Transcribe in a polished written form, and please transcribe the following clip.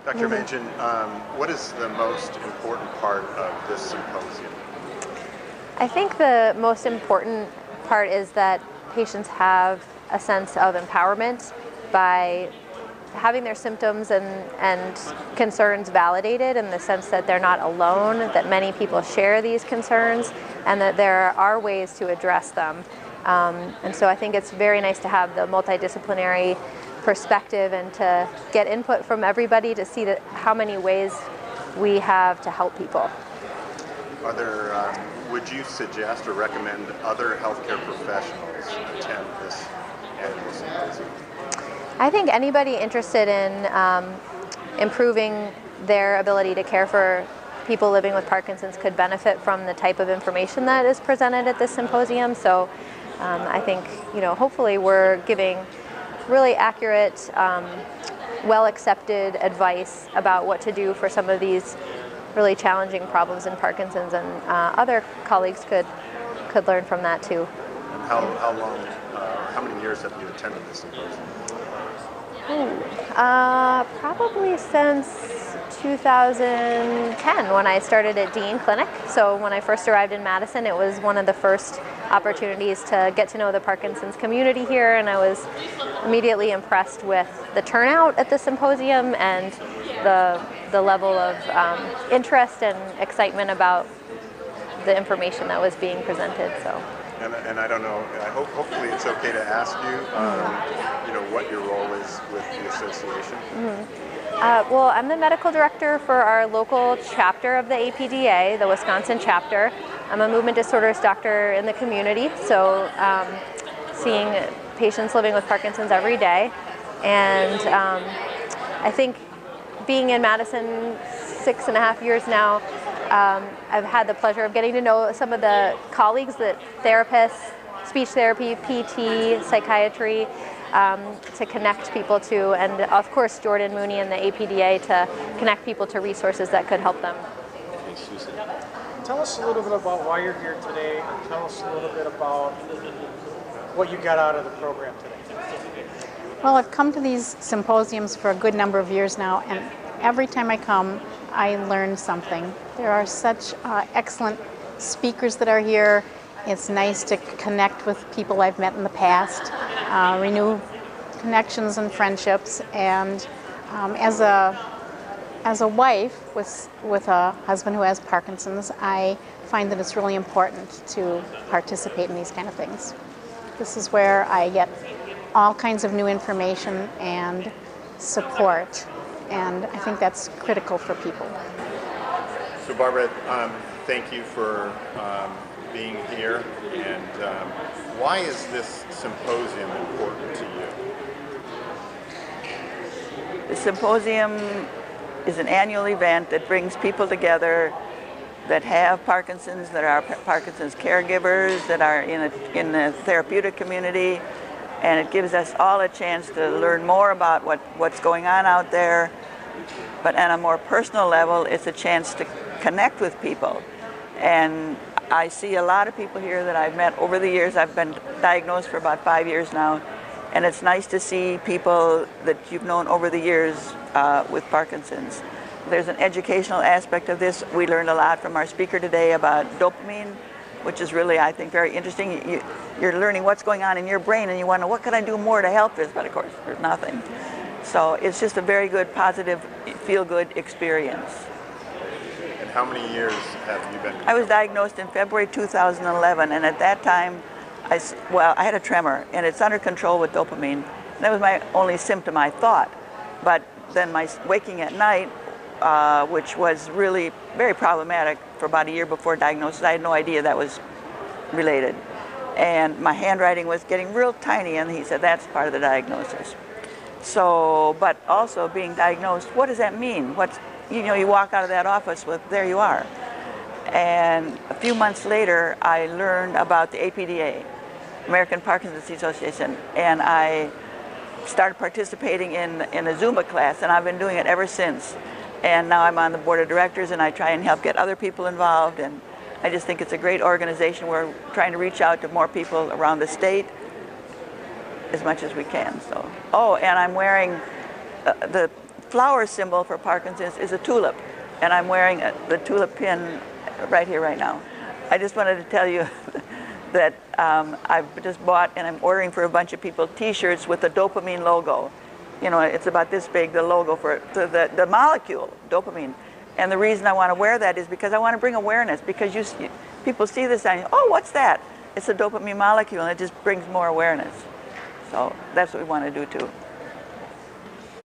Dr. Machen, what is the most important part of this symposium? I think the most important part is that patients have a sense of empowerment by having their symptoms and concerns validated, in the sense that they're not alone, that many people share these concerns, and that there are ways to address them. And so I think it's very nice to have the multidisciplinary perspective and to get input from everybody to see how many ways we have to help people. Are there, would you suggest or recommend other healthcare professionals attend this annual symposium? I think anybody interested in improving their ability to care for people living with Parkinson's could benefit from the type of information that is presented at this symposium. So I think, hopefully we're giving really accurate, well-accepted advice about what to do for some of these really challenging problems in Parkinson's, and other colleagues could learn from that too. And how many years have you attended this symposium? Probably since 2010, when I started at Dean Clinic. So when I first arrived in Madison, it was one of the first opportunities to get to know the Parkinson's community here, and I was immediately impressed with the turnout at the symposium and the level of interest and excitement about the information that was being presented. So. And I don't know, hopefully it's okay to ask you, what your role is with the association. Well, I'm the medical director for our local chapter of the APDA, the Wisconsin Chapter. I'm a movement disorders doctor in the community, so seeing patients living with Parkinson's every day. And I think being in Madison 6.5 years now, I've had the pleasure of getting to know some of the colleagues, that therapists, speech therapy, PT, psychiatry, to connect people to, and of course Jordan Mooney and the APDA to connect people to resources that could help them. Tell us a little bit about why you're here today, and tell us a little bit about what you got out of the program today. Well, I've come to these symposiums for a good number of years now, and every time I come, I learn something. There are such excellent speakers that are here. It's nice to connect with people I've met in the past, renew connections and friendships, and as a wife with a husband who has Parkinson's, I find that it's really important to participate in these kind of things. This is where I get all kinds of new information and support, and I think that's critical for people. So Barbara, thank you for being here, and why is this symposium important to you? The symposium is an annual event that brings people together that have Parkinson's, that are Parkinson's caregivers, that are in the therapeutic community, and it gives us all a chance to learn more about what's going on out there. But on a more personal level, it's a chance to connect with people. And I see a lot of people here that I've met over the years. I've been diagnosed for about 5 years now, and it's nice to see people that you've known over the years with Parkinson's. There's an educational aspect of this. We learned a lot from our speaker today about dopamine, which is really, I think, very interesting. You're learning what's going on in your brain, and you wonder, what can I do more to help this? But of course, there's nothing. So it's just a very good, positive, feel-good experience. And how many years have you been? I was diagnosed in February 2011, and at that time, I had a tremor, and it's under control with dopamine. And that was my only symptom, I thought. But then my waking at night, which was really very problematic for about a year before diagnosis, I had no idea that was related. And my handwriting was getting real tiny, and he said that's part of the diagnosis. So, but also being diagnosed, what does that mean? You walk out of that office with, there you are. And a few months later, I learned about the APDA, American Parkinson's Association, and I started participating in a Zumba class, and I've been doing it ever since. And now I'm on the board of directors, and I try and help get other people involved, and I just think it's a great organization. We're trying to reach out to more people around the state as much as we can. So, and I'm wearing the flower symbol for Parkinson's is a tulip, and I'm wearing the tulip pin right here, right now. I just wanted to tell you that I've just bought, and I'm ordering for a bunch of people, T-shirts with the dopamine logo. You know, it's about this big, the logo for the molecule, dopamine. And the reason I want to wear that is because I want to bring awareness, because people see this and, oh, what's that? It's a dopamine molecule, and it just brings more awareness. So that's what we want to do too.